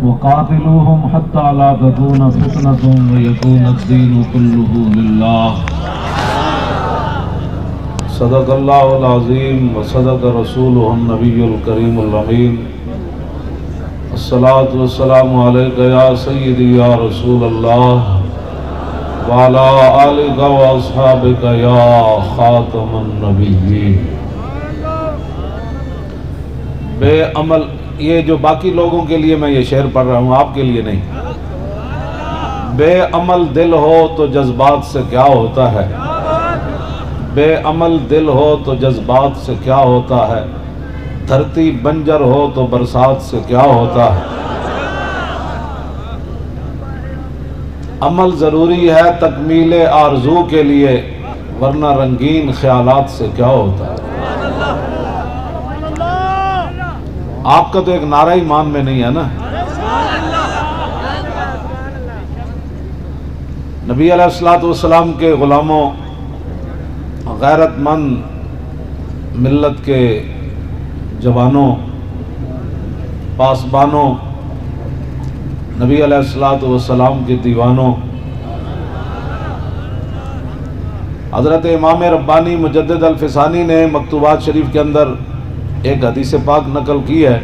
وقاتلوهم حتى لا تكون فتنة ويكون الدين كله لله. صدق اللہ العظیم وصدق رسولہ النبی الکریم الامین. الصلاۃ والسلام علیک یا سیدی یا رسول اللہ وعلی آلک واصحابک یا خاتم النبیین. بے عمل، یہ جو باقی لوگوں کے لیے میں یہ شعر پڑھ رہا ہوں، آپ کے لیے نہیں. بے عمل دل ہو تو جذبات سے کیا ہوتا ہے، بے عمل دل ہو تو جذبات سے کیا ہوتا ہے، دھرتی بنجر ہو تو برسات سے کیا ہوتا ہے. عمل ضروری ہے تکمیل آرزو کے لیے، ورنہ رنگین خیالات سے کیا ہوتا ہے. آپ کا تو ایک نعرہ ایمان میں نہیں ہے نا. نبی علیہ السلام کے غلاموں، غیرت مند ملت کے جوانوں، پاسبانوں، نبی علیہ السلام کے دیوانوں، حضرت امام ربانی مجدد الفسانی نے مکتوبات شریف کے اندر ایک حدیث پاک نقل کی ہے.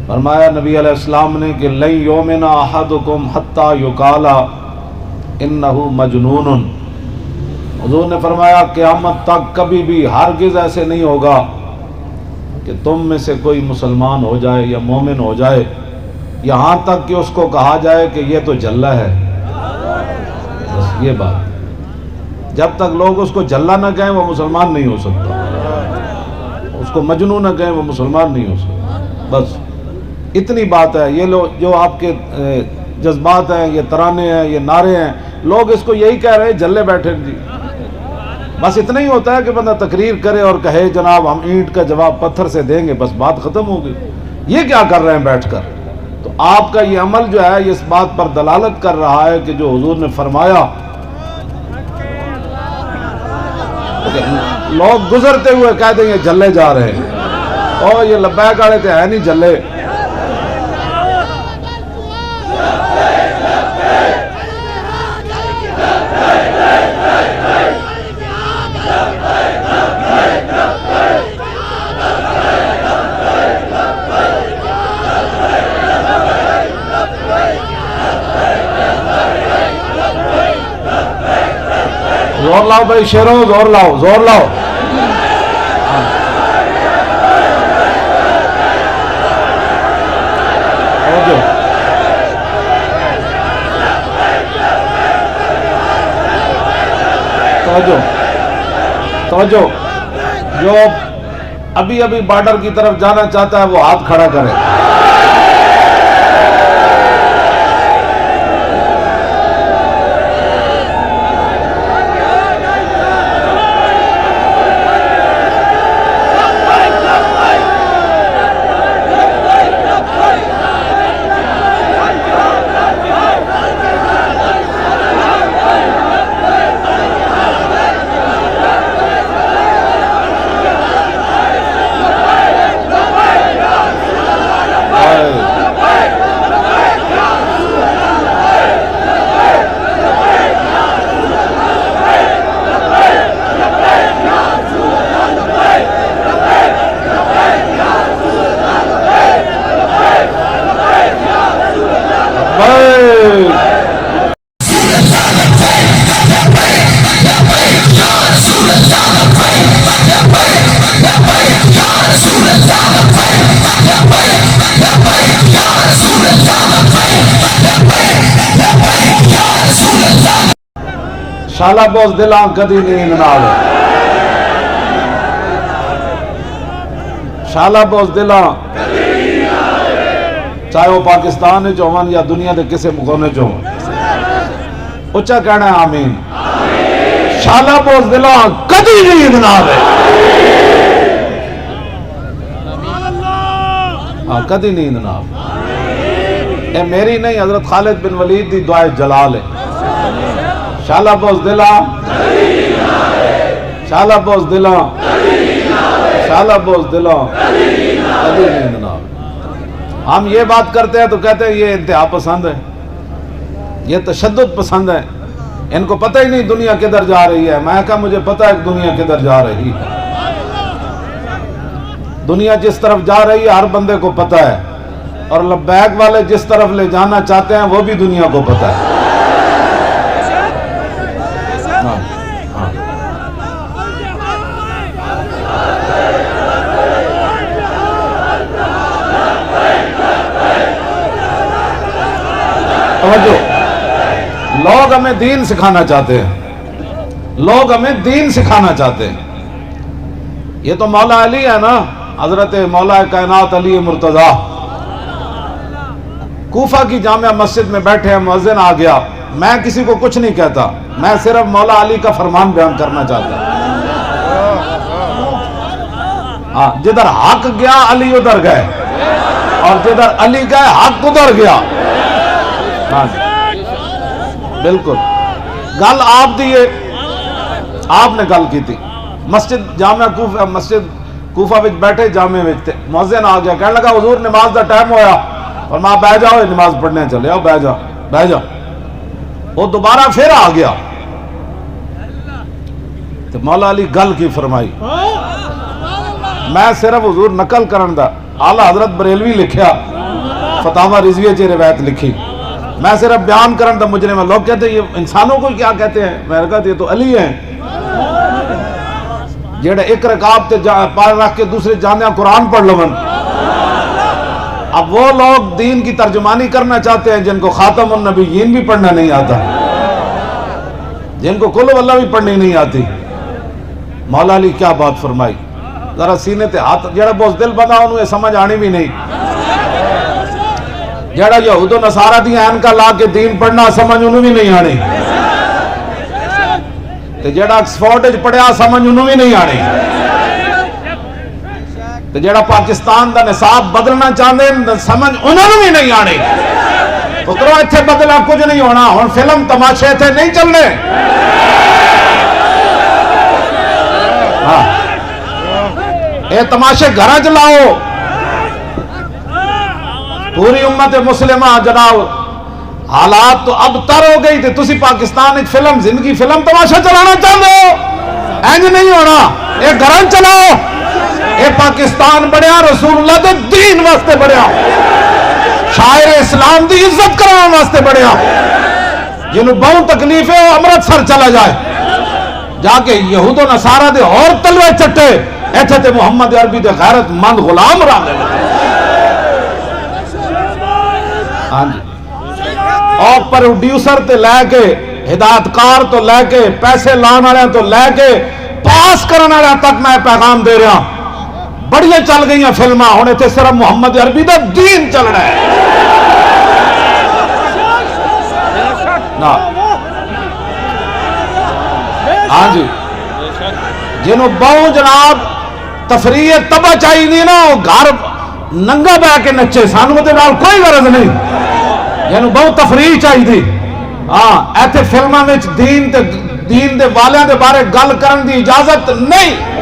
فرمایا نبی علیہ السلام نے کہ لن یؤمن احدکم حتی یقال انہ مجنون. حضور نے فرمایا قیامت تک کبھی بھی ہرگز ایسے نہیں ہوگا کہ تم میں سے کوئی مسلمان ہو جائے یا مومن ہو جائے یہاں تک کہ اس کو کہا جائے کہ یہ تو جلہ ہے. بس یہ بات، جب تک لوگ اس کو جلہ نہ کہیں وہ مسلمان نہیں ہو سکتا، اس کو مجنون نہ کہیں وہ مسلمان نہیں ہو سکتا. بس اتنی بات ہے. یہ لوگ جو آپ کے جذبات ہیں، یہ ترانے ہیں، یہ نعرے ہیں، لوگ اس کو یہی کہہ رہے ہیں جلے بیٹھے جی. بس اتنا ہی ہوتا ہے کہ بندہ تقریر کرے اور کہے جناب ہم اینٹ کا جواب پتھر سے دیں گے، بس بات ختم ہو گئی. یہ کیا کر رہے ہیں بیٹھ کر؟ تو آپ کا یہ عمل جو ہے یہ اس بات پر دلالت کر رہا ہے کہ جو حضور نے فرمایا، لوگ گزرتے ہوئے کہہ دیں گے جلے جا رہے ہیں، اور یہ لبیک والے تو ہے نہیں جلے. زور لاؤ بھائی شیروں، زور لاؤ، زور لاؤ. توجہ، جو ابھی بارڈر کی طرف جانا چاہتا ہے وہ ہاتھ کھڑا کرے. شالا بوز دلاں کدی نیند نہ آوے، شالا بوز دلاں چاہے وہ پاکستان ہے جو ہون یا دنیا دے کسے مقونے جو ہون. اچھا کہنا ہے آمین. شالا بوز دلاں کدی نیند نہ آوے، کدی نیند نہ آوے. اے میری نہیں، حضرت خالد بن ولید دی دعائے جلال ہے. شالا بوز دلاں، شالا بوز دلاں، شالا بوز دلاں کدی نیند نہ آوے. ہم یہ بات کرتے ہیں تو کہتے ہیں یہ انتہا پسند ہے، یہ تشدد پسند ہے، ان کو پتہ ہی نہیں دنیا کدھر جا رہی ہے۔ میں کہا مجھے پتہ ہے دنیا کدھر جا رہی ہے، دنیا جس طرف جا رہی ہے ہر بندے کو پتہ ہے، اور لبیک والے جس طرف لے جانا چاہتے ہیں وہ بھی دنیا کو پتہ ہے۔ لوگ ہمیں دین سکھانا چاہتے ہیں، لوگ ہمیں دین سکھانا چاہتے ہیں۔ یہ تو مولا علی ہے نا، حضرت مولا کائنات علی مرتضیٰ کوفہ کی جامع مسجد میں بیٹھے ہیں، مؤذن آ گیا، میں کسی کو کچھ نہیں کہتا، میں صرف مولا علی کا فرمان بیان کرنا چاہتا ہوں۔ ہاں، جدھر حق گیا علی ادھر گئے، اور جدھر علی گئے حق ادھر گیا۔ ہاں بالکل، گل آپ دیئے، آپ نے گل کی تھی۔ مسجد جامع کوفہ، مسجد کوفہ وچ بیٹھے جامع وچ تھے، مؤذن آ گیا، کہنے لگا حضور نماز دا ٹائم ہویا، اور ماں بہ جاؤ نماز پڑھنے چلے آؤ، بہ جاؤ بہ جاؤ۔ وہ دوبارہ پھر آ گیا تو مولا علی گل کی فرمائی، میں صرف حضور نقل کرن دا، اعلیٰ حضرت بریلوی لکھیا، فتاوی رضویہ چ روایت لکھی، میں صرف بیان کرن دا مجرم ہے۔ لوگ کہتے ہیں یہ انسانوں کو کیا کہتے ہیں، میں نے کہا یہ تو علی ہیں جیڑے ایک رکعت تے پار رکھ کے دوسرے جامعہ قرآن پڑھ لون۔ اب وہ لوگ دین کی ترجمانی کرنا چاہتے ہیں جن کو خاتم النبیین بھی پڑھنا نہیں آتا، جن کو قل واللہ بھی پڑھنی نہیں آتی۔ مولا علی کیا بات فرمائی، ذرا سینے تے ہاتھ، جڑا بزدل بندہ انہوں یہ سمجھ آنی بھی نہیں، جڑا یہود و نصارہ دی اینکا لا کے دین پڑھنا سمجھ انہوں بھی نہیں آنی، تے جڑا آکسفورڈ وچ پڑھیا سمجھ انہوں بھی نہیں آنی، تے جڑا پاکستان دا نصاب بدلنا چاہتے ہیں سمجھ انہوں بھی نہیں آنی۔ پترو ایتھے بدلا کچھ نہیں ہونا، ہن فلم تماشے ایتھے نہیں چلنے۔ ہاں اے تماشے گھراں چ لاؤ، پوری امت مسلمہ جناب حالات تو اب تر ہو گئی تھے، تسی پاکستان ایک فلم زندگی فلم تماشا چلانا چاہتے ہو، اینج نہیں ہونا، اے گھراں چلاؤ۔ اے پاکستان بڑھیا رسول اللہ دے دین واسطے بڑھیا، شاعر اسلام دی عزت کرنے واسطے بڑھیا، جنہوں بہت تکلیف ہے وہ امرتسر چلا جائے، جا کے یہود و نصارہ دے اور تلوے چٹے، ایتھے تے محمد عربی دے غیرت مند غلام رانے لگے۔ ہاں جی، اور پروڈیوسر تے لے کے، ہدایتکار تو لے کے، پیسے لان والے تو لے کے، پاس کرنے والے تک میں پیغام دے رہا، بڑیاں چل گئی ہیں فلماں، ہونے تھے صرف محمد عربی دا دین چل رہا ہے نا۔ ہاں جی، جنہوں بہو جناب تفریح تباہ چاہی دی نا، وہ گھر ننگا بہ کے نچے، سانو دے نال کوئی غرض نہیں، جنہوں بہو تفریح چاہی دی۔ ہاں ایتھے فلماں وچ دین دے والیاں دے بارے گل کرن دی اجازت نہیں۔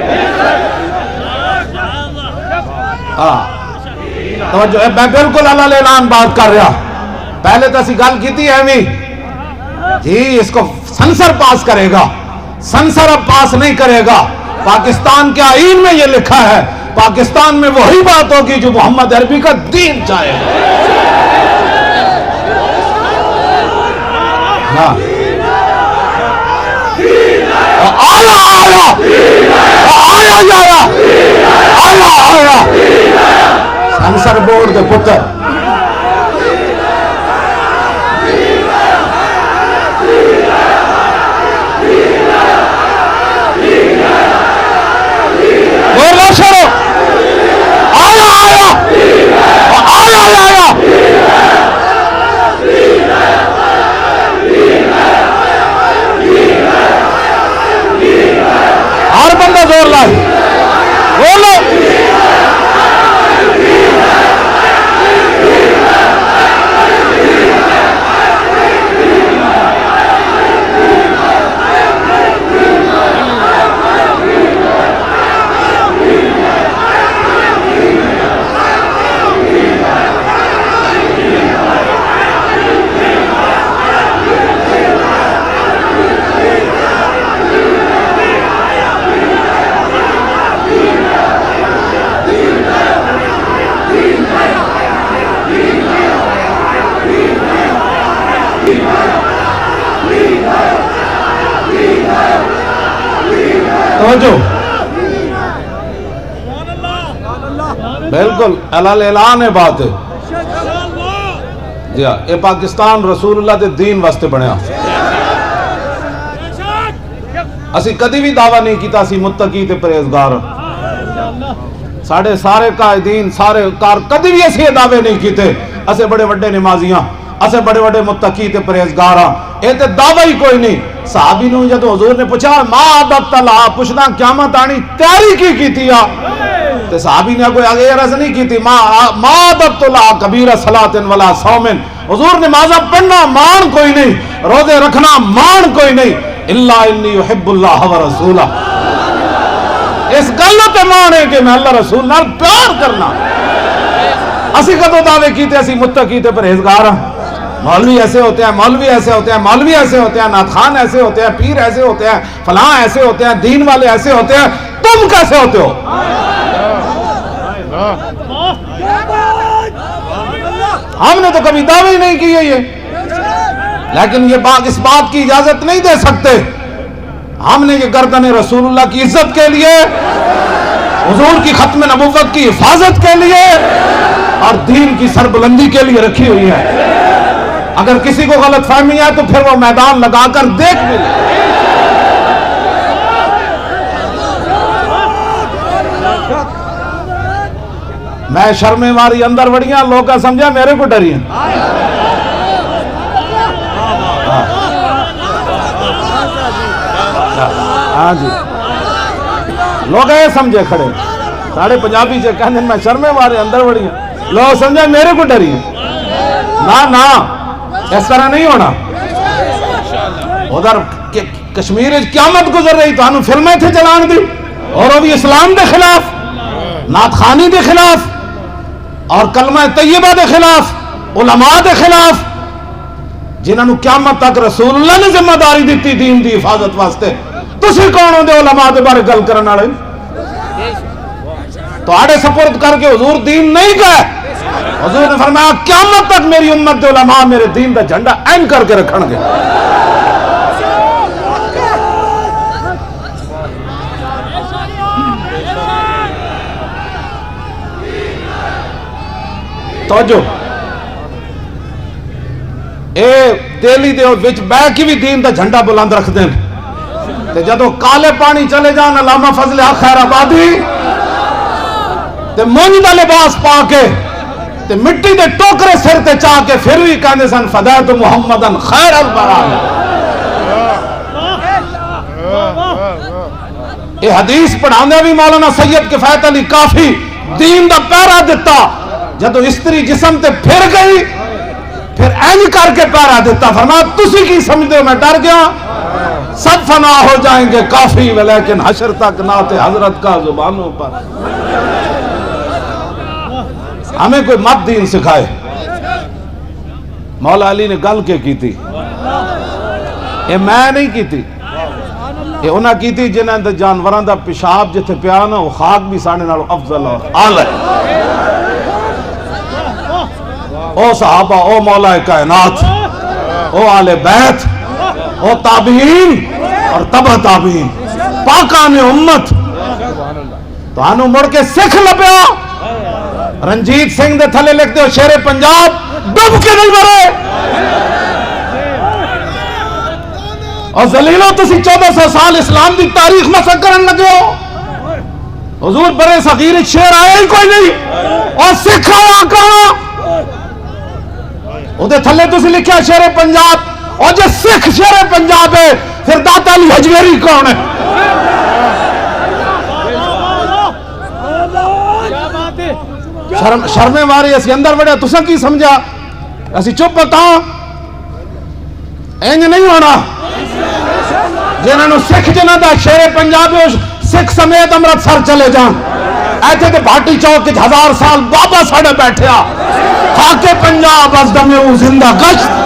توجہ ہے، میں بالکل اللہ اعلان بات کر رہا، پہلے تو اسی گل کیتی ہے بھی جی اس کو سنسر پاس کرے گا، سنسر اب پاس نہیں کرے گا۔ پاکستان کے آئین میں یہ لکھا ہے، پاکستان میں وہی بات ہوگی جو محمد عربی کا دین چاہے گا۔ سنسر بورڈ دے پتر بولو شروع، آیا آیا آیا آیا ہر بندہ زور لائے بولو۔ توجہ بالکل اعلان ہے بات ہے جی ہاں یہ پاکستان رسول اللہ دے دین واسطے بنیا اسی کدی بھی دعویٰ نہیں کیتا اسی متقی تے پرہیزگار ساڑھے سارے قائدین سارے کار کدی بھی اسی دعوے نہیں کیتے اسے بڑے بڑے نمازیاں اسے بڑے بڑے متقی تے پرہیزگار اے تے دعویٰ ہی کوئی نہیں صحابی نو جب حضور نے پوچھا ما عبدت اللہ پوچھنا قیامت آنی تیاری کی تھی تے صحابی نے کوئی آگے عرض نہیں کی تھی ما عبدت اللہ کبیر صلاۃ ولا صوم حضور نمازہ پڑھنا مان کوئی نہیں روزے رکھنا مان کوئی نہیں الا انی یحب اللہ و رسولہ اس گلوں تے مان ہے کہ میں اللہ رسول نال پیار کرنا اسی کدو دعوے کیتے اسی متقی تے پرہیزگار ہیں مولوی ایسے ہوتے ہیں مولوی ایسے ہوتے ہیں مولوی ایسے ہوتے ہیں نعت خان ایسے ہوتے ہیں پیر ایسے ہوتے ہیں فلاں ایسے ہوتے ہیں دین والے ایسے ہوتے ہیں تم کیسے ہوتے ہو ہم نے تو کبھی دعوے ہی نہیں کیے یہ لیکن یہ بات اس بات کی اجازت نہیں دے سکتے ہم نے یہ گردن رسول اللہ کی عزت کے لیے حضور کی ختم نبوت کی حفاظت کے لیے اور دین کی سربلندی کے لیے رکھی ہوئی ہے اگر کسی کو غلط فہمی ہے تو پھر وہ میدان لگا کر دیکھ بھی لے میں شرمیں ماری اندر بڑیاں لوگ کا سمجھا میرے کو ڈری ہیں ہاں جی لوگ یہ سمجھے کھڑے ساڑھے پنجابی سے کہنے میں شرمیں مارے اندر بڑی ہیں لوگ سمجھے میرے کو ڈری ہیں نا اس طرح نہیں ہونا ادھر کشمیر قیامت گزر رہی تو انہوں فلمیں تھے چلان دی اور وہ بھی اسلام دے خلاف نعت خانی دے خلاف اور کلمہ طیبہ دے خلاف علماء دے خلاف جنہوں نے قیامت تک رسول اللہ نے ذمہ داری دیتی دین دی حفاظت واسطے تسی کون ہوں دے علماء دے بارے گل کرنے والے تو آڑے سپرد کر کے حضور دین نہیں کہے حضور نے فرمایا قیامت تک میری امت دے علماء میرے دین دا جھنڈا این کر کے رکھن گے توجہ اے دہلی دے وچ بہ کے بھی دین دا جھنڈا بلند رکھ دیں تے جدو کالے پانی چلے جان علامہ فضل حق خیر آبادی تے مونج دا لباس پا کے تے مٹی دے ٹوکرے سر تے چاہ کے پھر بھی کہنے سن فدیت محمدن خیر البراء اے حدیث پڑھانے بھی مولانا سید کفایت علی کافی دین دا پیرا دیتا جدو استری جسم تے پھر گئی پھر این کر کے پیرا دیتا فرمایا تسی کی سمجھتے ہو میں ڈر گیا سب فنا ہو جائیں گے کافی لیکن حشر تک نعت حضرت کا زبانوں پر ہمیں کوئی مت دین سکھائے مولا علی نے گل کے کی یہ میں نہیں کی تھی یہ انہاں کی تھی جنہاں دے جانوراں دا پیشاب جتھے پیا نا وہ خاک بھی ساڑھے نالوں افضل اور اعلی او صحابہ او مولا کائنات او آل بیت او تابعین اور تبع تابعین پاکان امت تو آنو مڑ کے سکھ لپیا رنجیت سنگھ دے تھلے لکھتے ہو شیر پنجاب ڈب کے نہیں مرے اور ذلیلو تسی 1400 سال اسلام دی تاریخ مسک کرن لگے ہو حضور برے صغیر شیر آئے ہی کوئی نہیں اور سکھ آیا کہاں وہ دے تھلے تسی لکھیا شیر پنجاب اور جو سکھ شیر پنجاب ہے پھر داتا علی حجویری کون ہے شرمیں ماری اسی اندر بڑے تسا کی سمجھا اسی چپ بتاؤ اینج نہیں ہونا جنہوں نے سکھ جنہ دا شیر پنجاب سکھ سمیت امرتسر چلے جان ایتھے تے بھاٹی چوک 1000 سال بابا ساڑے بیٹھیا خاک پنجاب از دم او زندہ گشت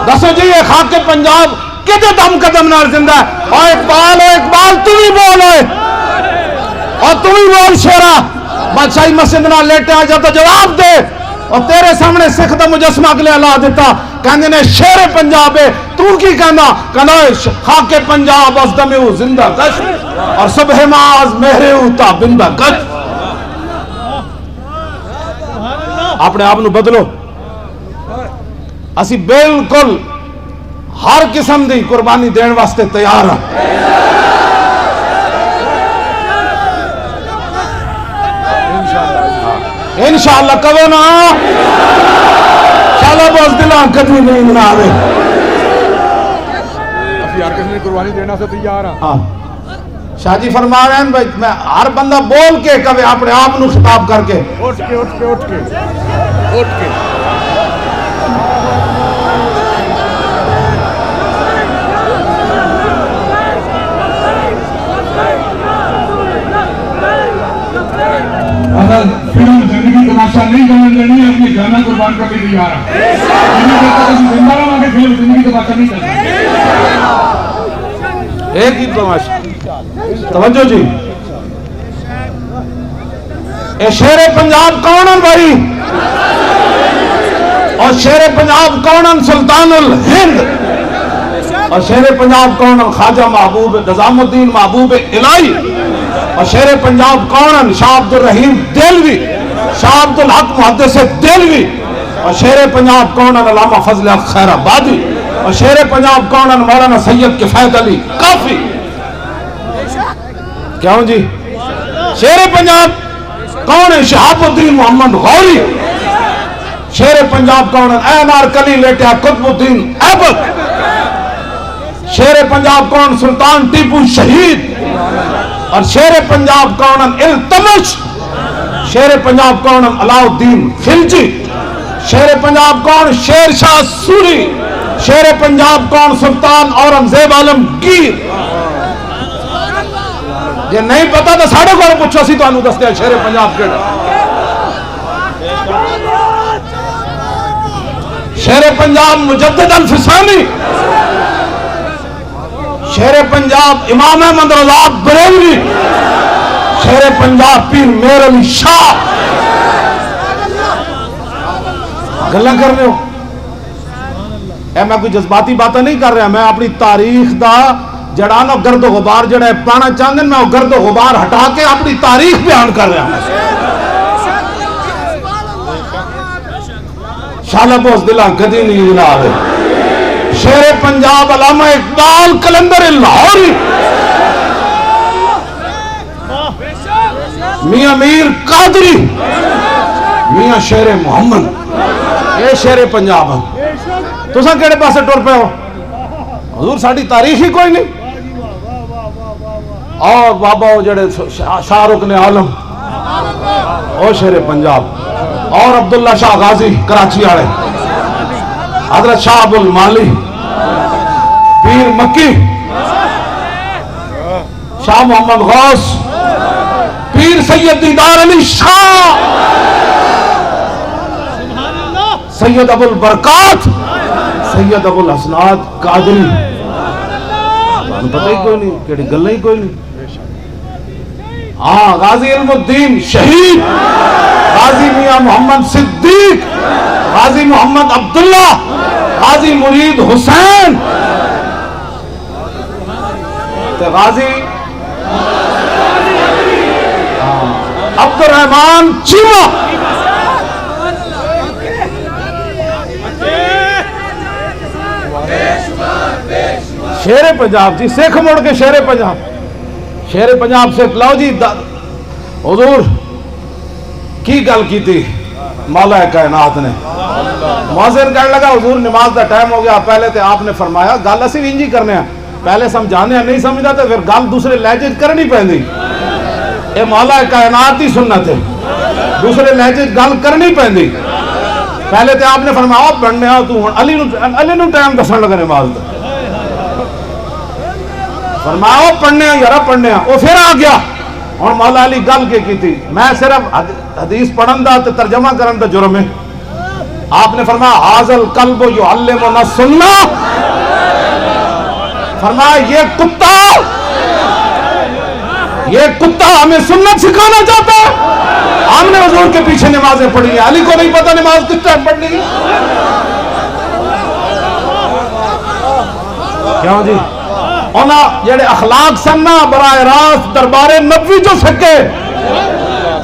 دسو جی یہ خاک پنجاب کدے دم قدم نال زندہ ہے اور اقبال تو ہی بول ہوئے اور تو ہی بول شیرہ بادشاہی مسجد نہ لیٹے آ جا تو جواب دے اور تیرے سامنے سکھ دا مجسمہ اگلے لا دیتا کہنے نے شیر پنجاب ہے تو کی کہنا خاک پنجاب از دمیو زندہ گش اور صبح ماز مہریو تا بندہ گش. اپنے آپ نو بدلو. اسی بالکل ہر قسم دی قربانی دین واسطے تیار ہیں. انشاءاللہ کبھی نا چلو بس دلان کدی نہیں بنا رہے اسی ہر کسی نے قربانی دینا سے تیار ہیں. شاہ جی فرما رہے ہیں میں ہر بندہ بول کے کبھی اپنے آپ نو خطاب کر کے اٹھ کے اگر فلم زندگی تماشا نہیں کرنے لینی ہے اپنی جانا قربان کر کے تیار ہے. زندہ رہا کہ فلم زندگی تماشا نہیں کرنا. ایک ہی تماشا. توجہ جی. اے شیر پنجاب کون ہیں بھائی؟ اور شیر پنجاب کون ہیں؟ سلطان الہند. اور شیر پنجاب کون ہیں؟ خواجہ محبوب نظام الدین محبوب الہی. اور شیر پنجاب کون ہیں؟ شاہ عبد الرحیم دہلوی، شاہ عبد الحق محدث دہلوی. اور شیر پنجاب کون ہیں؟ علامہ فضل حق خیر آبادی. اور شیر پنجاب کون ہیں؟ مولانا سید کفایت علی کافی. کیوں جی؟ شیر پنجاب کون ہے؟ شہاب الدین محمد غوری. شیر پنجاب کون ہے؟ این آرکلی لیٹیا قطب الدین ایبک. شیر پنجاب کون؟ سلطان ٹیپو شہید. اور شیر پنجاب کون ہے؟ التمش. شیر پنجاب کون ہے؟ علاء الدین خلجی. شیر پنجاب کون؟ شیر شاہ سوری. شیر پنجاب کون؟ سلطان اورنگزیب عالمگیر. یہ نہیں پتا تو ساڑھے کو پوچھو سی تو انہوں دستے ہیں شیر پنجاب کے. شیر پنجاب مجدد الفسانی. شیر پنجاب امام احمد رضا بریلوی. شیر پنجاب پیر میر علی شاہ. گلہ کر رہے ہو اے میں کوئی جذباتی باتیں نہیں کر رہا. میں اپنی تاریخ دا جڑا نا گرد و غبار جڑا ہے پانا چاہندے میں وہ گرد و غبار ہٹا کے اپنی تاریخ بیان کر رہا ہوں. شالا بوس دلان کدی نہیں بنا رہے. شیر پنجاب علامہ اقبال کلندر لاہوری. میاں میر قادری. میاں شیر محمد. یہ شیر پنجاب ہیں. تو ساں کیڑے پاسے ٹور پہ ہو؟ حضور ساڑھی تاریخ ہی کوئی نہیں. اور بابا جڑے شاہ رکن عالم او شیر پنجاب. اور عبداللہ شاہ غازی کراچی آڑے. حضرت شاہ ابو المالی پیر مکی. شاہ محمد غوث پیر سید دیدار علی شاہ. سید ابو البرکات سید ابو الحسنات قادری. پتہ ہی کوئی نہیں کیڑی گلہ ہی کوئی نہیں. ہاں غازی علم الدین شہید. غازی میاں محمد صدیق. غازی محمد عبداللہ. غازی مرید حسین. غازی عبد الرحمن چیمہ. شیر پنجاب جی سکھ مڑ کے شیر پنجاب. شیر پنجاب سے لاؤ جی. حضور کی گل کی تھی مولا کائنات نے. مؤذن کہنے لگا حضور نماز دا ٹائم ہو گیا. پہلے تو آپ نے فرمایا گل اسی انجی کرنے ہیں. پہلے سمجھانے ہیں نہیں سمجھا تو پھر گل دوسرے لہجے کرنی پہندی. اے مولا کائنات ہی سنت ہے. دوسرے لہجے گل کرنی پہندی. پہلے تو آپ نے فرمایا پڑھنے ہاں تو علی نو ٹائم دسن لگا نماز دا. فرمایا پڑھنے ہاں یارا پڑھنے ہاں. وہ پھر آ گیا. اور مولا علی گل کی تھی میں صرف حدیث پڑھن دا تے ترجمہ کرن دا جرم ہے. آپ نے فرمایا حاضل قلب یعلمنا سننا. فرمایا یہ کتا یہ کتا ہمیں سنت سکھانا چاہتا ہے. ہم نے حضور کے پیچھے نمازیں پڑھی ہیں, علی کو نہیں پتا نماز کس ٹائم پڑھنی ہے. کیوں جی انہاں جڑے اخلاق سننا براہ راست دربار نبوی جو سکے.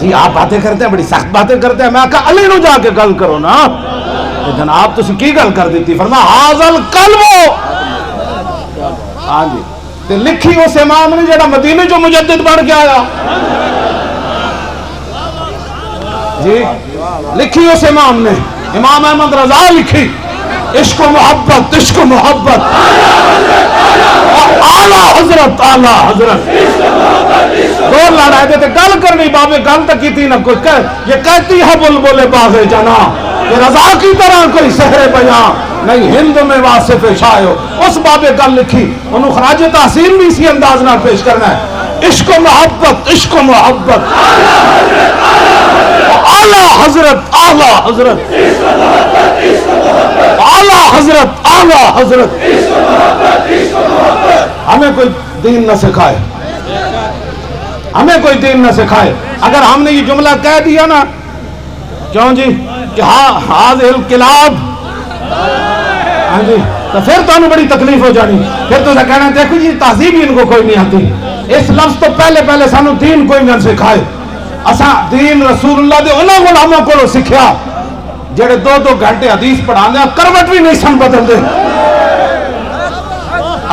جی آپ باتیں کرتے ہیں, بڑی سخت باتیں کرتے ہیں. میں کہا علی نو جا کے گل کرو نا. جناب تسی کی گل کر دیتی؟ فرما حاضل قلبو. ہاں جی تے لکھی اس امام نے جڑا مدینے جو مجدد بن کے آیا. جی لکھی اس امام نے, امام احمد رضا لکھی, عشق و محبت عشق و محبت اعلیٰ حضرت اعلیٰ حضرت. دو لڑائے تھے گل کرنی بابے گل تک کی تھی نہ کچھ. یہ کہتی ہے بلبل باغ جنا کہ رضا کی طرح کوئی سحر بیاں نہیں ہند میں واصف شایو. اس بابے گل لکھی انہوں خراج تحسین بھی اسی انداز نہ پیش کرنا ہے. عشق و محبت عشق و محبت اعلیٰ حضرت اعلیٰ حضرت اعلیٰ حضرت اعلیٰ حضرت. ہمیں کوئی دین نہ سکھائے, ہمیں کوئی دین نہ سکھائے. اگر ہم نے یہ جملہ کہہ دیا نا کیوں جی کہ ہاں حاضر الکلاب, ہاں جی تو پھر تو انہوں بڑی تکلیف ہو جانی. پھر تو کہنا دیکھو جی تہذیب ہی ان کو کوئی نہیں آتی. اس لفظ تو پہلے سانو دین کوئی نہ سکھائے. اساں دین رسول اللہ دے انہاں غلاموں کو سکھیا جڑے 2 گھنٹے حدیث پڑھا دے, کروٹ بھی نہیں سن بدل دے.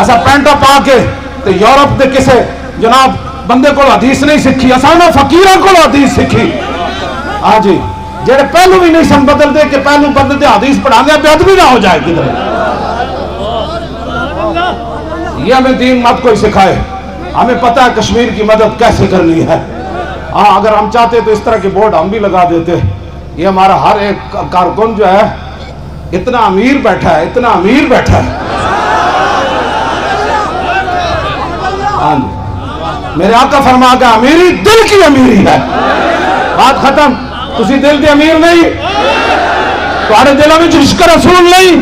اساں پینٹا پا کے تے یورپ دے کسے جناب بندے کو حدیث نہیں سکھی, اساں نہ فقیراں کو حدیث سکھی. ہاں جی جڑے پہلو بھی نہیں سن بدل دے کہ پہلو بندے دے حدیث پڑھا دے بے ادبی نہ ہو جائے کدھر. یہ ہمیں دین مت کوئی سکھائے. ہمیں پتہ ہے کشمیر کی مدد کیسے کرنی ہے. ہاں اگر ہم چاہتے تو اس طرح کے بورڈ ہم بھی لگا دیتے. یہ ہمارا ہر ایک کارکن جو ہے اتنا امیر بیٹھا ہے, اتنا امیر بیٹھا ہے. ہاں جی میرے آقا فرما گیا امیری دل کی امیری ہے. بات ختم. تسی دل دے امیر نہیں, تمہارے دلوں میں عشق رسول نہیں,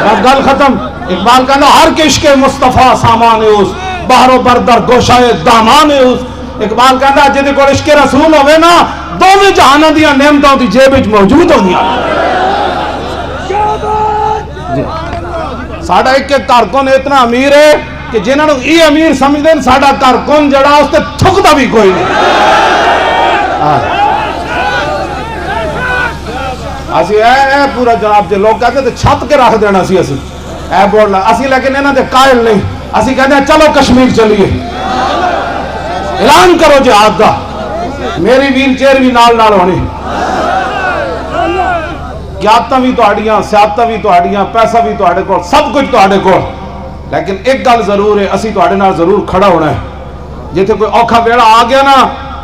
بس گل ختم. اقبال کہنا ہر کے عشق مصطفیٰ سامان اس بہر و بردر گوشائے دامان اس. اقبال کہنا جدے کو عشق رسول ہوئے نا دونوں جہانوں دیا نعمتوں دی جیب وچ موجود ہوندیاں. ساڈا ایک کارکن اتنا امیر ہے کہ جنہاں نوں یہ امیر سمجھدے ہیں, ساڈا کارکن جڑا اس تے تھکدا بھی کوئی نہیں. اسی اے پورا جناب جے لوگ کہتے تھے چھت کے رکھ دینا سی اسی اے بورڈ اسی, لیکن انہاں دے قائل نہیں. اسی کہتے ہیں چلو کشمیر چلیے, اعلان کرو جہاد دا, میری ویل چیئر بھی نال ہونی, قیادتاں بھی تہاڈیاں, سیادتاں بھی تہاڈیاں, پیسہ بھی تہاڈے کول, سب کچھ تہاڈے کول. لیکن ایک گل ضرور ہے, اسی تہاڈے نال ضرور کھڑا ہونا ہے. جتھے کوئی اوکھا ویڑا آ گیا نا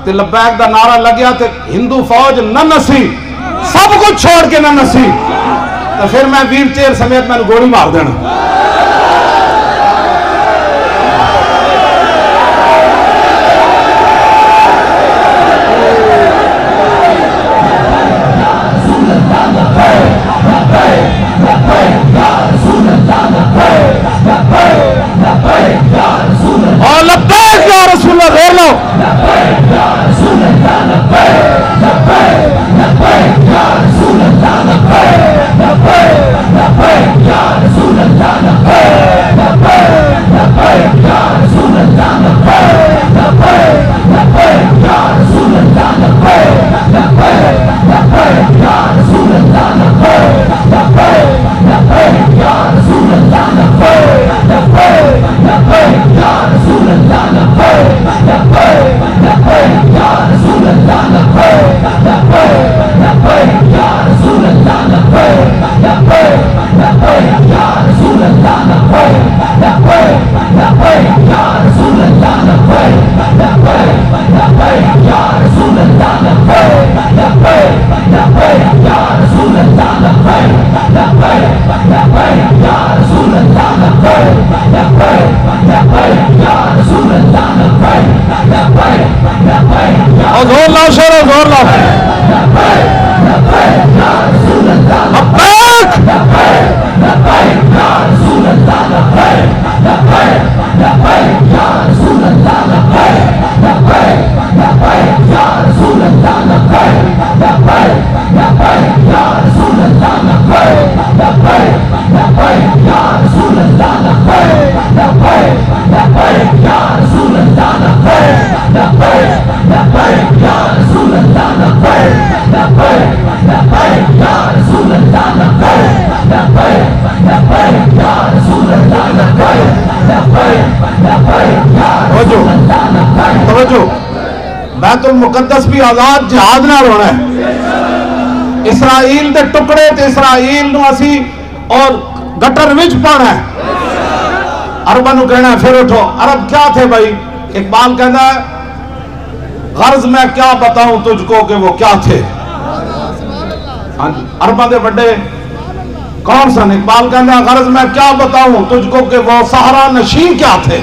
تے لبیک دا نعرہ لگیا تے ہندو فوج نہ نسی, سب کچھ چھوڑ کے نہ نسی, تو پھر میں ویل چیئر سمیت میں گولی مار دینا. اور لبیک یا رسول اللہ غیر لو. رسول اللہ بیت المقدس بھی آزاد جہاد نال ہونا ہے. اسرائیل دے ٹکڑے تے اسرائیل نو اسی اور گٹر وچ پانا ہے. عرباں نو کہنا ہے پھر اٹھو. عرب کیا تھے بھائی؟ اقبال کہتا ہے غرض میں کیا بتاؤں تجھ کو کہ وہ کیا تھے. عرباں دے بڑے کون سن؟ اقبال کہتا ہے غرض میں کیا بتاؤں تجھ کو کہ وہ صحرا نشین کیا تھے.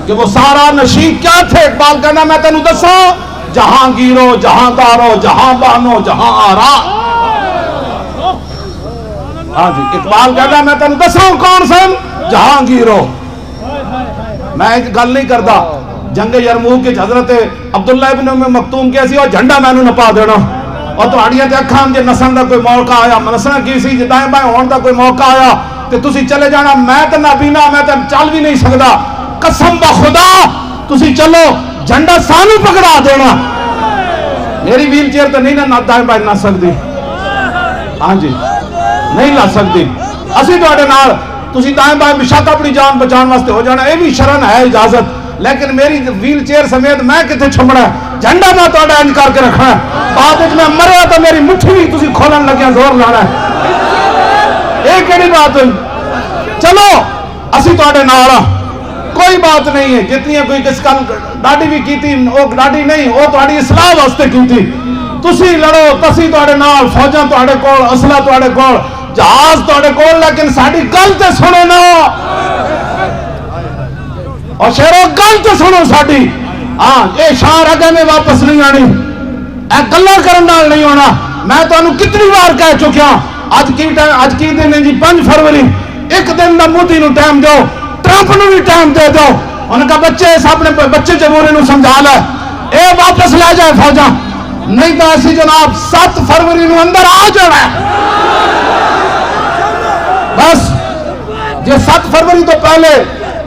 کہ وہ صحرا نشین کیا تھے. اقبال کہنا میں تینوں دساں جہاں گیرو جہاں دارو جہاں بانو جہاں آرا. ہاں جی اقبال کہتا میں تینوں دساں کون سن؟ جہاں گیرو. میں ایک گل نہیں کرتا جنگ یرموک حضرت عبداللہ ابن ام مکتوم کیا سی اور جھنڈا میں نپا دینا اور تہاڈیاں تے اکھاں جے نسن دا کوئی موقع آیا نسنا کی سی جے دائیں بائیں ہون دا کوئی موقع آیا تے تسی چلے جانا. میں تے نابینا میں تے چل بھی نہیں سکدا. قسم بخدا تسی چلو جھنڈا سانو پکڑا دینا. میری ویل چیئر تے نہیں نہ دائیں بائیں نہ سکتی. ہاں جی نہیں لا سکتی. اسی تہاڈے نال تسی دائیں بائیں بشک اپنی جان بچان واسطے ہو جانا. یہ بھی شرن ہے اجازت. لیکن میری ویل چیئر سمیت میں کتے چھمڑا ہے. جھنڈا میں تہاڈا انج کر کے رکھنا ہے. بعد وچ میں مریا تو میری مٹھی بھی تسی کھولن لگیا زور لانا ہے. یہ کیڑی بات ہوئی؟ چلو اسی تہاڈے نال ہاں کوئی بات نہیں ہے. جتنی کوئی کس کل ڈاڈی بھی کیتی وہ ڈاڈی نہیں وہ تہاڈی اصلاح واسطے کیتی. تسی لڑو تسی تہاڈے نال فوجاں تہاڈے کول اسلحہ تہاڈے کول جہاز تہاڈے کول لیکن ساڈی گل تے سنو نا. اور شیرو گل تے سنو ساڈی. ہاں اے شار اگے میں واپس نہیں آنی. اے گلاں کرن نال نہیں ہونا. میں تانوں کتنی بار کہہ چکیا اج کی دن ہے جی 5 فروری. ایک دن دا مودی نو ٹائم دیو ٹرمپ نو بھی ٹائم دے دو. انہاں کا بچے اپنے بچے جمہوری نو سمجھا لے اے واپس لے جائے فوجاں. نہیں تو اسی جناب 7 فروری نو اندر آ جانا ہے. بس جے 7 فروری تو پہلے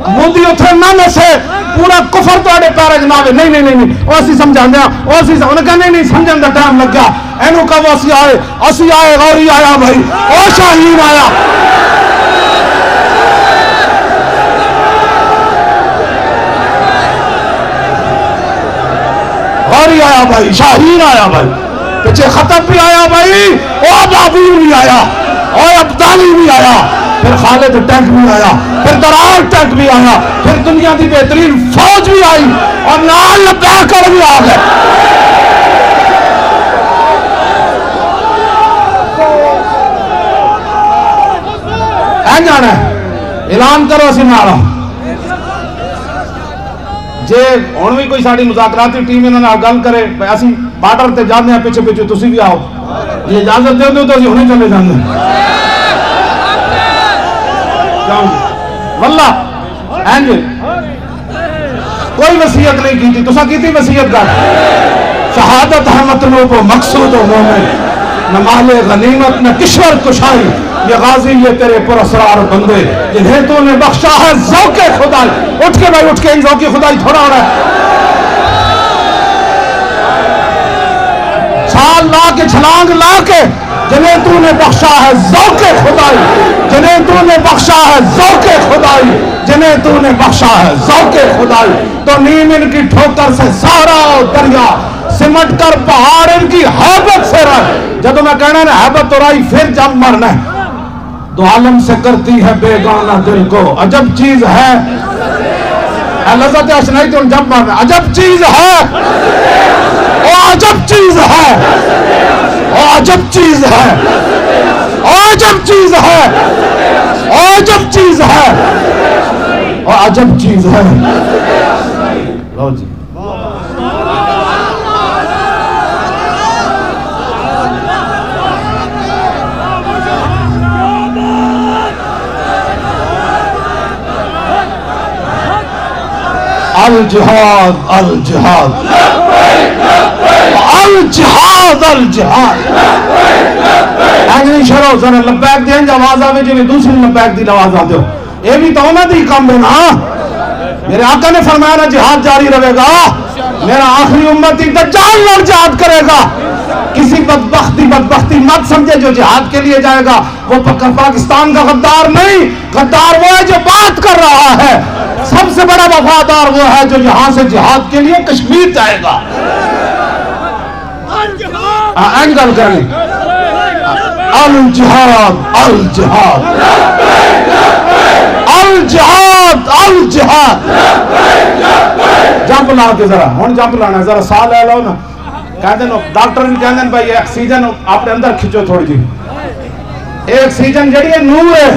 مودی اتھے نہ نسے پورا کفر تہاڈے پیراں وچ نہ آوے. نہیں نہیں نہیں او اسی سمجھاندے ہاں. او اسی انہاں کہندے نہیں سمجھن دا ٹائم لگا. اینو کہو اسی آئے غوری آیا بھائی. او شاہین آیا. غوری آیا بھائی. شاہین آیا بھائی. پیچھے خطب بھی آیا بھائی. او ابابیل بھی آیا. او ابدالی بھی آیا. پھر خالد ٹینک بھی آیا. پھر درار ٹینک بھی آیا. پھر دنیا کی بہترین فوج بھی آئی اور نال لبیک کر بھی آ گئے. این جانا ہے اعلان کرو اسی نال جے ہن بھی کوئی ساڈی مذاکراتی ٹیم انہاں نال گل کرے اسی بارڈر تے جاندے ہیں پیچھے پیچھے تسی بھی آؤ. یہ اجازت دے دو تو اسی ہنے چلے جاندے ہیں. واللہ اینج کوئی وصیت نہیں کی تھی. تسا کی تھی وصیت کر شہادت ہے مطلوب و مقصود و مومن نہ مال غنیمت نہ کشور کشائی. یہ غازی یہ تیرے پراسرار بندے جنہیں تو نے بخشا ہے ذوق خدائی. اٹھ کے بھائی اٹھ کے ان ذوق خدائی تھوڑا ہو رہا ہے. چھال لا کے چھلانگ لا کے جنہیں تو نے بخشا ہے ذوق خدائی. جنہیں تو نے بخشا ہے ذوق خدائی. جنہیں تو نے بخشا ہے ذوق خدائی. تو نیم ان کی ٹھوکر سے سارا دریا سمٹ کر پہاڑ ان کی حیبت سے رہے. جب میں کہنا ہے حیبت تو رائی پھر جب مرنا ہے تو عالم سے کرتی ہے بیگانہ دل کو عجب چیز ہے. لذت اشنائی تو جب مرنا عجب چیز ہے. او عجب چیز ہے. او عجب چیز ہے. او عجب چیز ہے. او عجب چیز ہے. او عجب چیز ہے. لو جی الجہاد الجہاد الجہاد الجہاد. شروع سر لبیک دیں جو آواز آوے جو دوسری لبیک دی آواز آ دو. یہ بھی تو انہوں دی کام ہے نا. میرے آقا نے فرمایا نا جہاد جاری رہے گا. میرا آخری امتی دجال لڑ جہاد کرے گا. کسی بدبختی مت سمجھے جو جہاد کے لیے جائے گا وہ پاکستان کا غدار نہیں. غدار وہ ہے جو بات کر رہا ہے. سب سے بڑا وفادار وہ ہے جو یہاں سے جہاد کے لیے کشمیر جائے گا. اینگل کریں الجہاد الجہاد الجہاد الجہاد. جمپ لا کے ذرا ہوں جمپ لانا ذرا سا لے لو نا. کہتے ہیں ڈاکٹر نے کہتے ہیں بھائی آکسیجن اپنے اندر کھچو تھوڑی جی. آکسیجن جڑی ہے نور ہے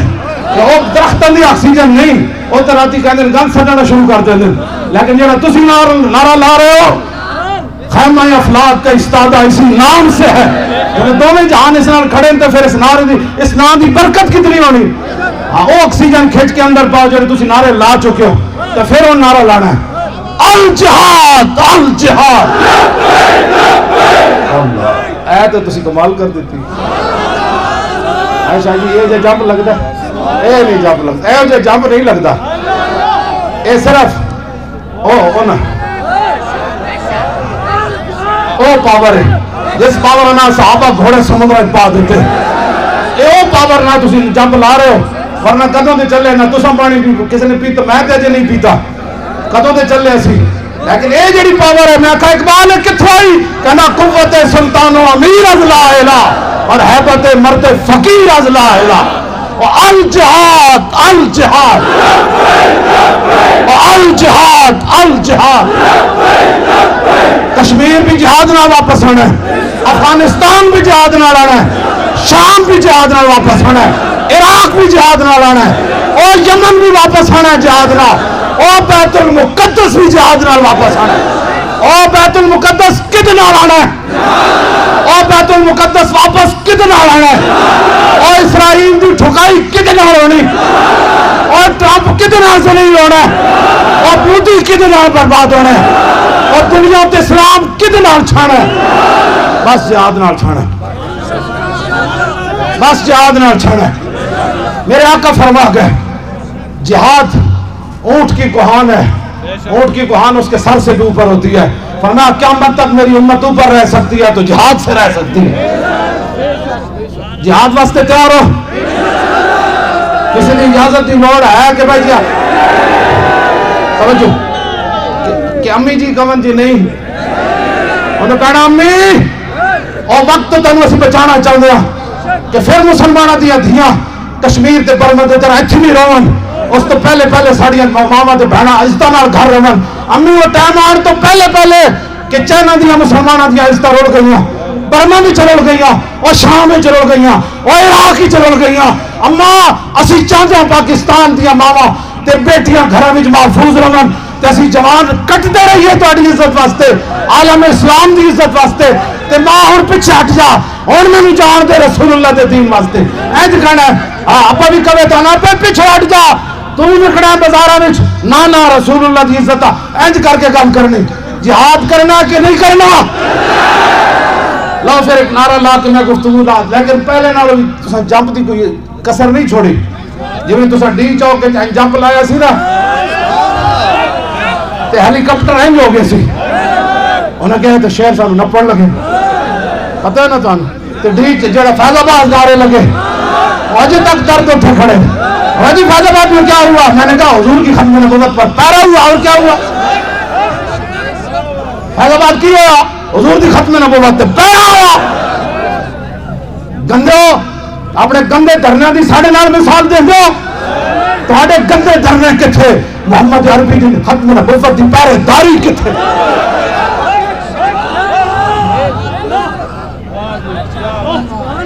وہ درختوں کی آکسیجن نہیں. وہ تو رات کہتے ہیں گند سٹنا شروع کر دیں. لیکن جڑا تسی نعرہ لا رہے ہو خیمہ افلاک کا استادہ اسی نام سے ہے. جب دونوں جہان اس نال کھڑے تو پھر اس نعرے دی اس نام دی برکت کتنی ہونی. ہاں وہ آکسیجن کھچ کے اندر پاؤ جڑے تسی نعرے لا چکے ہو تو پھر وہ نعرہ لانا ہے الجہاد الجہاد. اے تو تسی کمال کر دیتی. شاہ جی یہ جو جمپ لگتا ہے اے نہیں جمپ لگتا. اے جو جمپ نہیں لگتا. اے صرف او نا او پاور ہے جس پاور نہ صحابہ گھوڑے سمندر پا دیتے. او پاور نہ تسی جمپ لا رہے ہو ورنہ کدوں تے چلے نہ تساں پانی کسی نے پیتا میں تے اجے نہیں پیتا کدوں تے چلے اسی. لیکن اے جڑی پاور ہے میں کہا اقبال ہے کتھوں آئی کہنا قوت سلطان و امیر از لا الہ اور حیبت مرد فقیر از لا الہ. الجہاد الجہاد الجہاد الجہاد. کشمیر بھی جہاد نہ واپس ہونا ہے. افغانستان بھی جہاد نہ لانا ہے. شام بھی جہاد نہ واپس ہونا ہے. عراق بھی جہاد نہ لانا ہے. اور یمن بھی واپس ہونا ہے جہاد نہ. اور بیت المقدس بھی جہاد نہ واپس آنا ہے. اور بیت المقدس کتنا لانا ہے. اور بیت المقدس واپس کتنا لانا ہے. اور اسرائیل کی ٹھکائی کتنا ہونی. اور ٹرمپ کتنا ذلیل ہونا ہے. اور مودی کتنا برباد ہونا ہے. اور دنیا تے اسلام کتنا چھانا ہے. بس جہاد نال چھانا ہے. بس جہاد نال چھانا ہے. میرے آقا فرما گئے جہاد اونٹ کی کوہان ہے. اونٹ کی کوہان اس کے سر سے بھی اوپر ہوتی ہے. فرمایا قیامت تک میری امت اوپر رہ سکتی ہے تو جہاد سے رہ سکتی ہے. جہاد واسطے تیار ہو. کسی نے اجازت کی لوڑ ہے کہ بھائی جی توجہ کہ امی جی کمن جی نہیں انہوں نے کہنا امی اور وقت تو تنوں اسی بچانا چاہتے ہیں کہ پھر مسلمانہ دیا دھیاں کشمیر تے برما تے تیرا اتھی بھی رون. اس تو پہلے ساڑیاں ماما تے بہنا عزتہ نال گھر رہن. امی وہ ٹائم آن تو پہلے کہ چائنا دیا مسلمانہ دیا عزتہ روڑ گئیاں برما بھی چلوڑ گئیاں اور شام بھی چلوڑ گئیاں اور عراق ہی چلوڑ گئیاں. اما اسی چاہتے ہیں پاکستان دیا ماما تے بیٹیاں گھرہ میں محفوظ رہن تے اسی جوان کٹتے رہیے تو اڈی عزت واسطے عالم اسلام دی عزت واسطے. تے ماں ہون پیچھے ہٹ جا ہون میں بھی جان دے رسول اللہ دے دین واسطے. اینج کہنا ہے اپا بھی کہے تو نا پہ پیچھے ہٹ جا تو بھی کھڑا ہے بازاراں وچ نہ رسول اللہ دی عزت اینج کر کے کام کرنی. جہاد کرنا کہ نہیں کرنا. لو پھر ایک نعرہ لا کے میں گفتگو لا. لیکن پہلے نالوں تساں جمپ دی کوئی کسر نہیں چھوڑی. جویں تساں ڈی چوک تے جمپ لایا سی نا تے ہیلی کاپٹر اینج ہو گئے سی. انہاں کہے تو شہر سانو نپڑ لگے. پتہ ہے نا تانوں تے ڈی جڑا فیض آباد نعرے لگے اجے تک درد اٹھے کھڑے. جی فیض آباد میں کیا ہوا. میں نے کہا حضور کی ختم نبوت پر پیرا ہوا. اور کیا ہوا فیض آباد کی ہوا حضور کی ختم نبوت پر پیرا ہوا. گندے ہو اپنے گندے دھرنے دی ساڑھے نال مثال دے دو. تھوڑے گندے دھرنے کتھے محمد عربی دی ختم نبوت دی پیرے داری کتھے.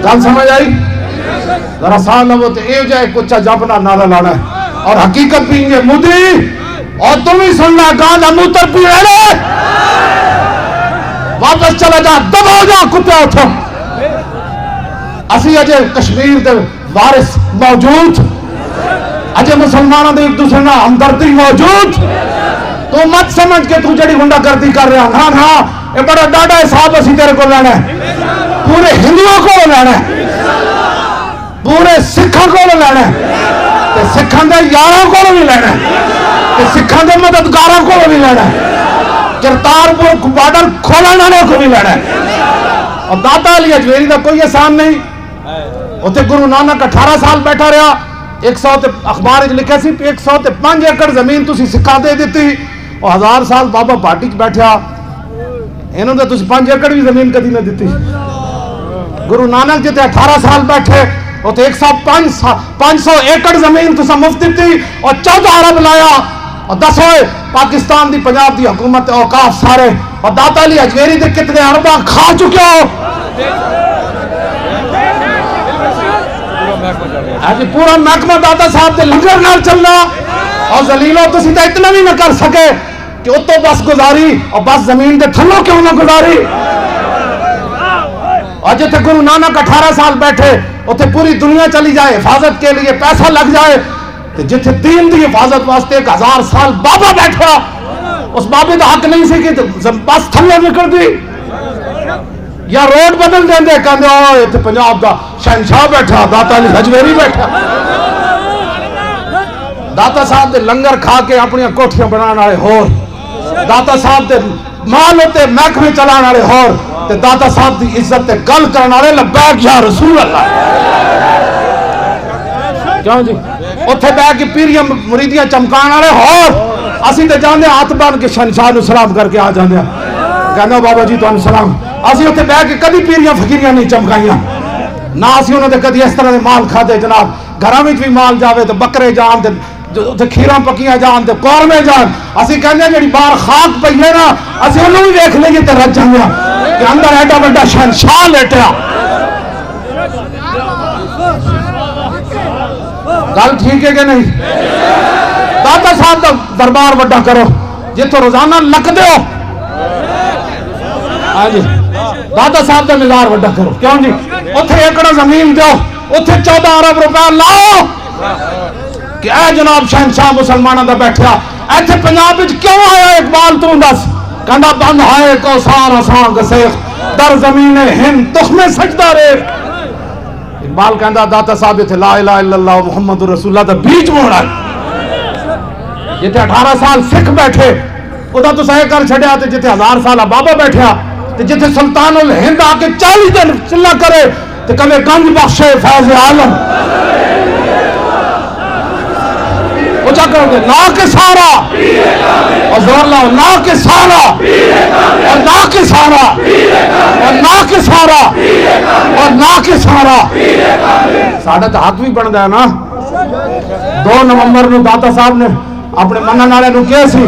گل سمجھ آئی. ذرا سال لو تو اے جائے کچھ جاپنا نعرہ لانا ہے اور حقیقت پئیں گے مودی اور تم ہی سننا گانا موتر پی رہے واپس چلا جا دب ہو جا کتے اٹھو. اسی اجے کشمیر دے وارث موجود اجے مسلمانوں دے ایک دوسرے نال ہمدردی موجود. تو مت سمجھ کے تو جڑی گنڈا گردی کر رہا. ہاں ہاں یہ بڑا ڈاڈا حساب اسی تیرے کو لینا ہے. پورے ہندوؤں کو لینا ہے پورے سکھوں کو لینا ہے سکھوں دے یاراں کو بھی لینا ہے سکھوں دے مددگاروں کو بھی لینا ہے کرتارپور بارڈر کھولنے والوں کو بھی لینا ہے. اور داتا علی اجمیری دا کوئی احسان نہیں. اتنے گرو نانک 18 سال بیٹھا رہا 100 تے اخبار وچ لکھیا سی 105 ایکڑ زمین تسی سکھا دے دتی، اور 1000 سال بابا پارٹی چ بیٹھا، انہوں نے تسی 5 ایکڑ بھی زمین کدی نہ دتی۔ گرو نانک جی تے 18 سال بیٹھے، وہ تے 500 ایکڑ زمین تسا مفت دیتی اور 14 ارب لایا، اور دس ہوئے پاکستان دی پنجاب دی حکومت اوقاف سارے اور داتا علی اجمیری دے کتنے ارباں کھا چکے ہو؟ پورا محکمہ داتا صاحب دے لنگر نال چلنا، اور ذلیلو تسی تے اتنا بھی نہ کر سکے کہ اتو بس گزاری اور بس زمین دے تھلوں کیوں نہ گزاری۔ اور جتھے گرو نانک 18 سال بیٹھے اتھے پوری دنیا چلی جائے، حفاظت کے لیے پیسہ لگ جائے، تو جتھے دین دی حفاظت واسطے 1000 سال بابا بیٹھا، اس بابے دا حق نہیں سی کہ بس تھلے نکل دی یا روڈ بدل دیں دے کہندے اوہ اتھے پنجاب دا شہنشاہ بیٹھا، داتا علی حجویری بیٹھا۔ داتا صاحب دے لنگر کھا کے اپنی کوٹھیاں بنانے والے ہور، داتا صاحب دے مال ہوتے محکمے چلانے والے ہور، تے داتا صاحب دی عزت تے گل کرنے والے لبیک یا رسول اللہ۔ کیوں جی اتھے بہ کے پیریاں مریدیاں چمکان والے ہور، اسی تے جاندے ہاتھ بن کے شہنشاہ نو سلام کر کے آ جاندے، کہنا بابا جی تانوں سلام۔ اسی اتھے بہ کے کدی پیریاں فقیریاں نہیں چمکائیاں، نہ اسی انہوں نے کدی اس طرح دے مال کھادے جناب۔ گھراں وچ بھی مال جاوے تے بکرے جان تے اتھے کھیراں پکیاں جان تے قورمے جان، اسی کہندے جڑی باہر خاک پئی ہے نا اسی انہوں بھی دیکھ لئیے تے رج جاندے کہ اندر ایڈا بڑا شہنشاہ لیٹیا۔ گل ٹھیک ہے کہ نہیں؟ داتا صاحب دا دربار بڑا کرو جتھے روزانہ لک دیو، ہاں جی داتا صاحب دا مزار بڑا کرو، کیوں جی اتھے ایکڑ زمین دیو، اتھے 14 ارب روپے لاؤ کہ اے جناب شہنشاہ مسلمانوں دا بیٹھیا۔ ایتھے پنجاب وچ کیوں آیا اقبال تو دس؟ کہندا بند ہے کو سارا سانگ سیخ در زمین ہند تخم سجدہ ریخ۔ اقبال کہندا داتا صاحب اتھے لا الہ الا اللہ محمد رسول اللہ دا بیچ موڑا جتھے 18 سال سکھ بیٹھے ادا تو سہے کر چھڑیا، تے جتھے 1000 سالہ بابا بیٹھیا، تے جتھے سلطان الہند آ کے 40 دن چلا کرے تے کبھی گنج بخشے فیض عالم اچھا کرو گے لا کے سارا اور زور لاؤ لا کے سارا اور لا کے سارا اور لا کے سارا اور لا کے سارا۔ ساڑھا تو حق بھی بڑھتا ہے نا۔ 2 نومبر نو داتا صاحب نے اپنے منن والے نو کہا سی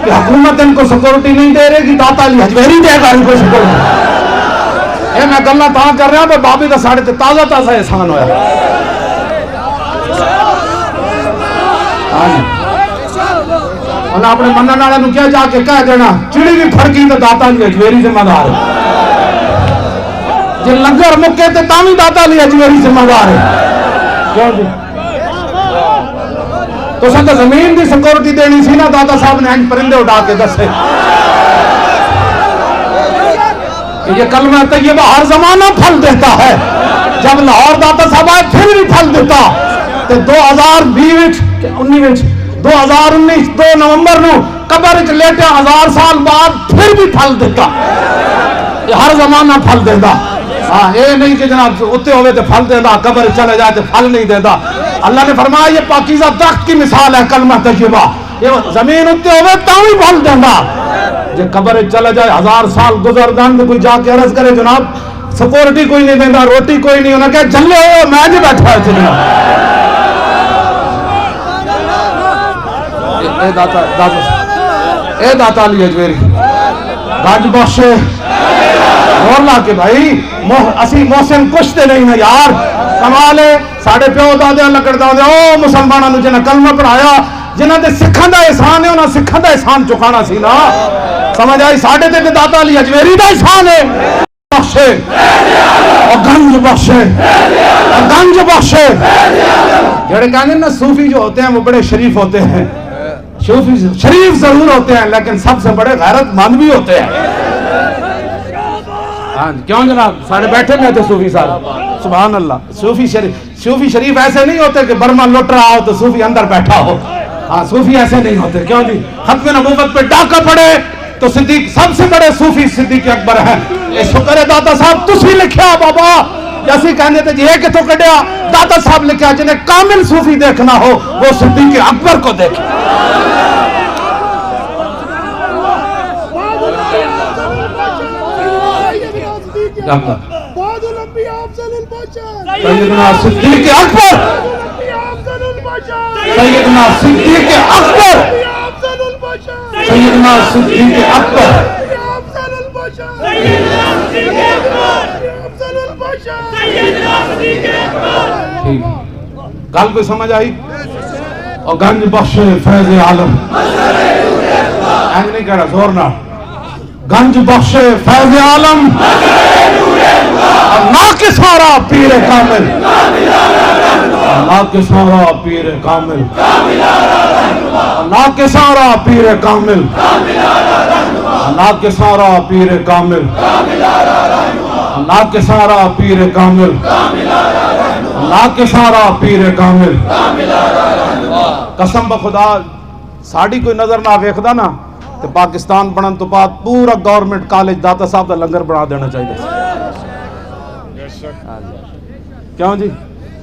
کہ حکومت ان کو سیکورٹی نہیں دے رہی، داتا علی حجویری دے گا ان کو سیکورٹی۔ یہ میں گلنا تاں کر رہا ہوں کہ بابی دا ساڑھے تے تازہ تازہ احسان ہویا۔ انہاں اپنے منن والے نو کیا جا کے کہہ دینا چڑی بھی پھڑکی تے داتا علی حجویری ذمہ دار ہے، جے لنگر مکے تے تاں داتا علی حجویری ذمہ دار ہے۔ کیوں جی تو سب زمین دی سیکورٹی دینی سی نا، داتا صاحب نے انج پرندے اڑا کے دسے کہ یہ کلمہ طیبہ ہر زمانہ پھل دیتا ہے۔ جب لاہور داتا صاحب آئے پھر بھی پھل دیتا، تے 2019 2 نومبر نو قبر وچ لیٹیا 1000 سال بعد پھر بھی پھل دیتا۔ یہ ہر زمانہ پھل دیتا، ہاں یہ نہیں کہ جناب اتے ہوئے تے پھل دیتا، قبر چلے جائے تے پھل نہیں دیتا۔ اللہ نے فرمایا یہ پاکیزہ درخت کی مثال ہے کلمہ طیبہ، یہ زمین اتے ہوئے تاں بھی پھل دیتا، جے قبر چلے جائے 1000 سال گزر دن کوئی جا کے عرض کرے جناب سیکورٹی کوئی نہیں دیتا، روٹی کوئی نہیں، انہیں کہا جلے ہو میں نہیں بیٹھا ہے جناب۔ اے داتا علی حجویری گنج بخشے اور لا کے بھائی اسی محسن کشتے نہیں نا یار، کمالے ساڑھے پیو دادے لکڑ دادے او مسلمانہ نو جنہ کلمہ پڑھایا، جنہ دے سکھاں دا احسان ہے انہاں سکھاں دا احسان چکانا سی نا، سمجھ آئی ساڑھے تے داتا علی حجویری دا احسان ہے۔ بخشے اور گنج بخشے اور گنج بخشے۔ جڑے کہنے نا صوفی جو ہوتے ہیں وہ بڑے شریف ہوتے ہیں، صوفی شریف ضرور ہوتے ہیں لیکن سب سے بڑے غیرت مند بھی ہوتے ہیں۔ کیوں جناب سارے بیٹھے میں تھے صوفی صاحب، سبحان اللہ۔ صوفی شریف ایسے نہیں ہوتے کہ برما لٹ رہا ہو تو صوفی اندر بیٹھا ہو، ہاں صوفی ایسے نہیں ہوتے۔ کیوں جی ختم نبوت پہ ڈاکہ پڑے تو صدیق سب سے بڑے صوفی صدیق اکبر ہیں۔ اس شکر داتا صاحب تسی لکھیا بابا اسی کہنے تھے جی یہ کتوں کڈیا داتا صاحب لکھا جنہیں کامل صوفی دیکھنا ہو وہ صدیق اکبر کو دیکھے سیدنا صدیق اکبر سیدنا صدیق اکبر سیدنا صدیق اکبر گل کوئی سمجھ آئی؟ اور گنج بخش فیض عالم اینج نہیں کہہ رہا زور نہ گنج بخش فیض عالم اللہ کے سارا پیر کامل اللہ کے سارا پیر کامل اللہ کے سارا پیر کامل اللہ کے سارا پیر کامل اللہ کے سارا پیر کامل اللہ کے سارا پیر کامل قسم بخدا ساڑی کوئی نظر نہ ویکھدا نا تے پاکستان بنن تو بعد پورا گورنمنٹ کالج داتا صاحب دا لنگر بنا دینا چاہیے کیوں جی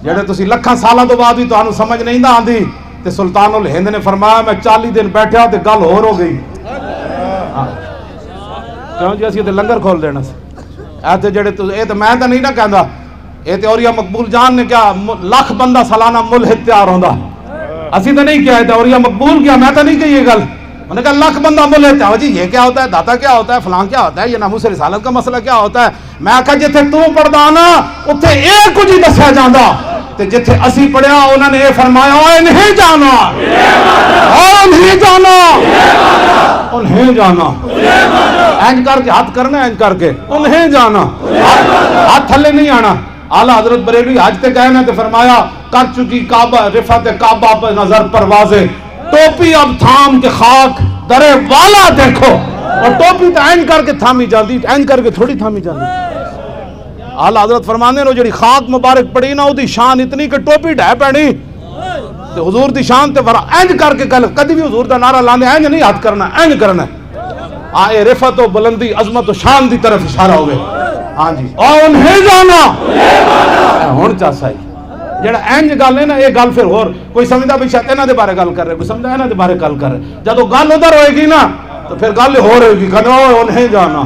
جڑے تسی لکھاں سالاں تو بعد بھی تانوں سمجھ نہیں نہ آندی تے سلطان الہند نے فرمایا میں 40 دن بیٹھا تے گل ہور ہو گئی کیوں جی اسی تے لنگر کھول دینا سی اے تے جڑے اے تے میں تے نہیں نہ کہندا اے تے اوریا مقبول جان نے کیا لاکھ بندہ سالانہ ملحد تیار ہوندا اسی تے نہیں کیا اے تے اوریا مقبول کیا میں تے نہیں کہی یہ گل انہوں نے کہا لاکھ بندہ ملحد تیار جی یہ کیا ہوتا ہے داتا کیا ہوتا ہے فلاں کیا ہوتا ہے یہ ناموس رسالت کا مسئلہ کیا ہوتا ہے میں کہا جتھے تو پڑھدا نا اوتھے ایک کچھ ہی دسیا جاندا تے جتھے اسی پڑھیا انہوں نے یہ فرمایا اوے نہیں جانا اوے نہیں جانا انہیں جانا اینج کر کے ہاتھ کرنا اینج کر کے انہیں جانا ہاتھ تھلے نہیں آنا اعلیٰ حضرت بریلوی حج تے گئے نا تے فرمایا کر چکی کعبہ رفعت کعبہ پر نظر پروازے ٹوپی اب تھام کے خاک درے والا دیکھو اور ٹوپی تو اینج کر کے تھامی جاندی اینج کر کے تھوڑی تھامی جاندی اعلیٰ حضرت فرمانے نو جڑی خاک مبارک پڑی نا دی شان اتنی کہ ٹوپی ڈھے پڑی تے حضور دی شان تے فرا اینج کر کے گل کدی بھی حضور دا نعرہ لانے اینج نہیں ہاتھ کرنا اینج کرنا آئے رفعت و بلندی عظمت و شان دی طرف اشارہ ہوئے ہاں جی اور انہیں جانا ہون چاہ سائی جڑا اینج گل ہے نا یہ گل پھر اور کوئی سمجھدا بھی شاید انہاں دے بارے گل کر رہے کوئی سمجھدا انہاں دے بارے گل کر رہے جدوں گل ادھر ہوئے گی نا تو پھر گل ہو رہے گی کہنا انہیں جانا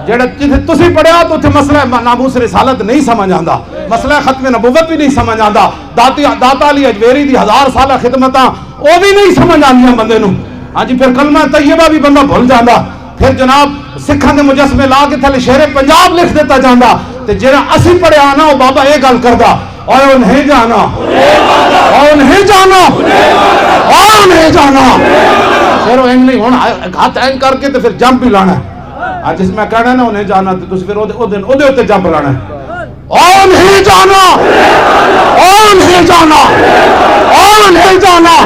جڑا جتھے تسی پڑھیا تو اتنے مسئلہ ناموس رسالت نہیں سمجھ آندا مسئلہ ختم نبوت بھی نہیں سمجھ آندا داتا علی اجویری دی 1000 سالہ خدمتاں وہ بھی نہیں سمجھ آندیاں بندے نو ہاں جی پھر کلمہ طیبہ بھی بندہ بھول جاندا پھر جناب سکھاں دے مجسمے لا کے تھلے شہر پنجاب لکھ دیتا جاندا تے جڑا اسی پڑھیا نا وہ بابا یہ گل کردا اور نہیں جانا اور نہیں جانا اور نہیں جانا پھر وہ نہیں ہونا ہاتھ اینج کر کے پھر جمپ بھی لانا ہے جس میں کہنا ہے نا انہیں جانا تو پھر وہ دے جمپ لانا ہے اور نہیں جانا اور نہیں جانا اور نہیں جانا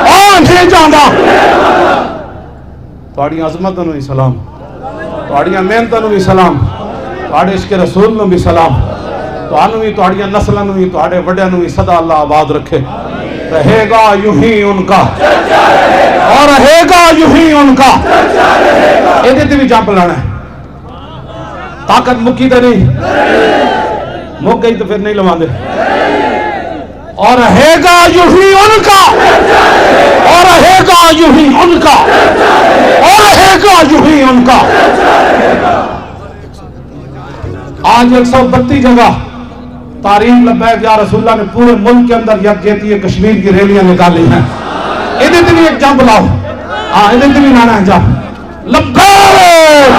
اور نہیں جانا تھوڑی عظمت نو بھی سلام تھوڑی محنت نو بھی سلام تھوڑے عشق رسول نو بھی سلام تو بھی تھوڑی نسلوں بھی تھوڑے وڈیاں نو بھی صدا اللہ آباد رکھے رہے گا یوں ہی ان کا اور رہے گا یوں ہی ان کا یہ تے بھی جمپ لانا ہے طاقت مکی تے نہیں مک گئی تو پھر نہیں لواندے اور رہے گا یوں ہی ان کا اور رہے گا یوں ہی ان کا اور رہے گا یوں ہی ان کا آج 132 جگہ تاریخ لبیک یا رسول اللہ نے پورے ملک کے اندر یکجہتی کشمیر کی ریلیاں نکالی ہیں ادھر بھی ایک جمپ لاؤ ہاں ادھر بھی لانا ہے جمپ لبیک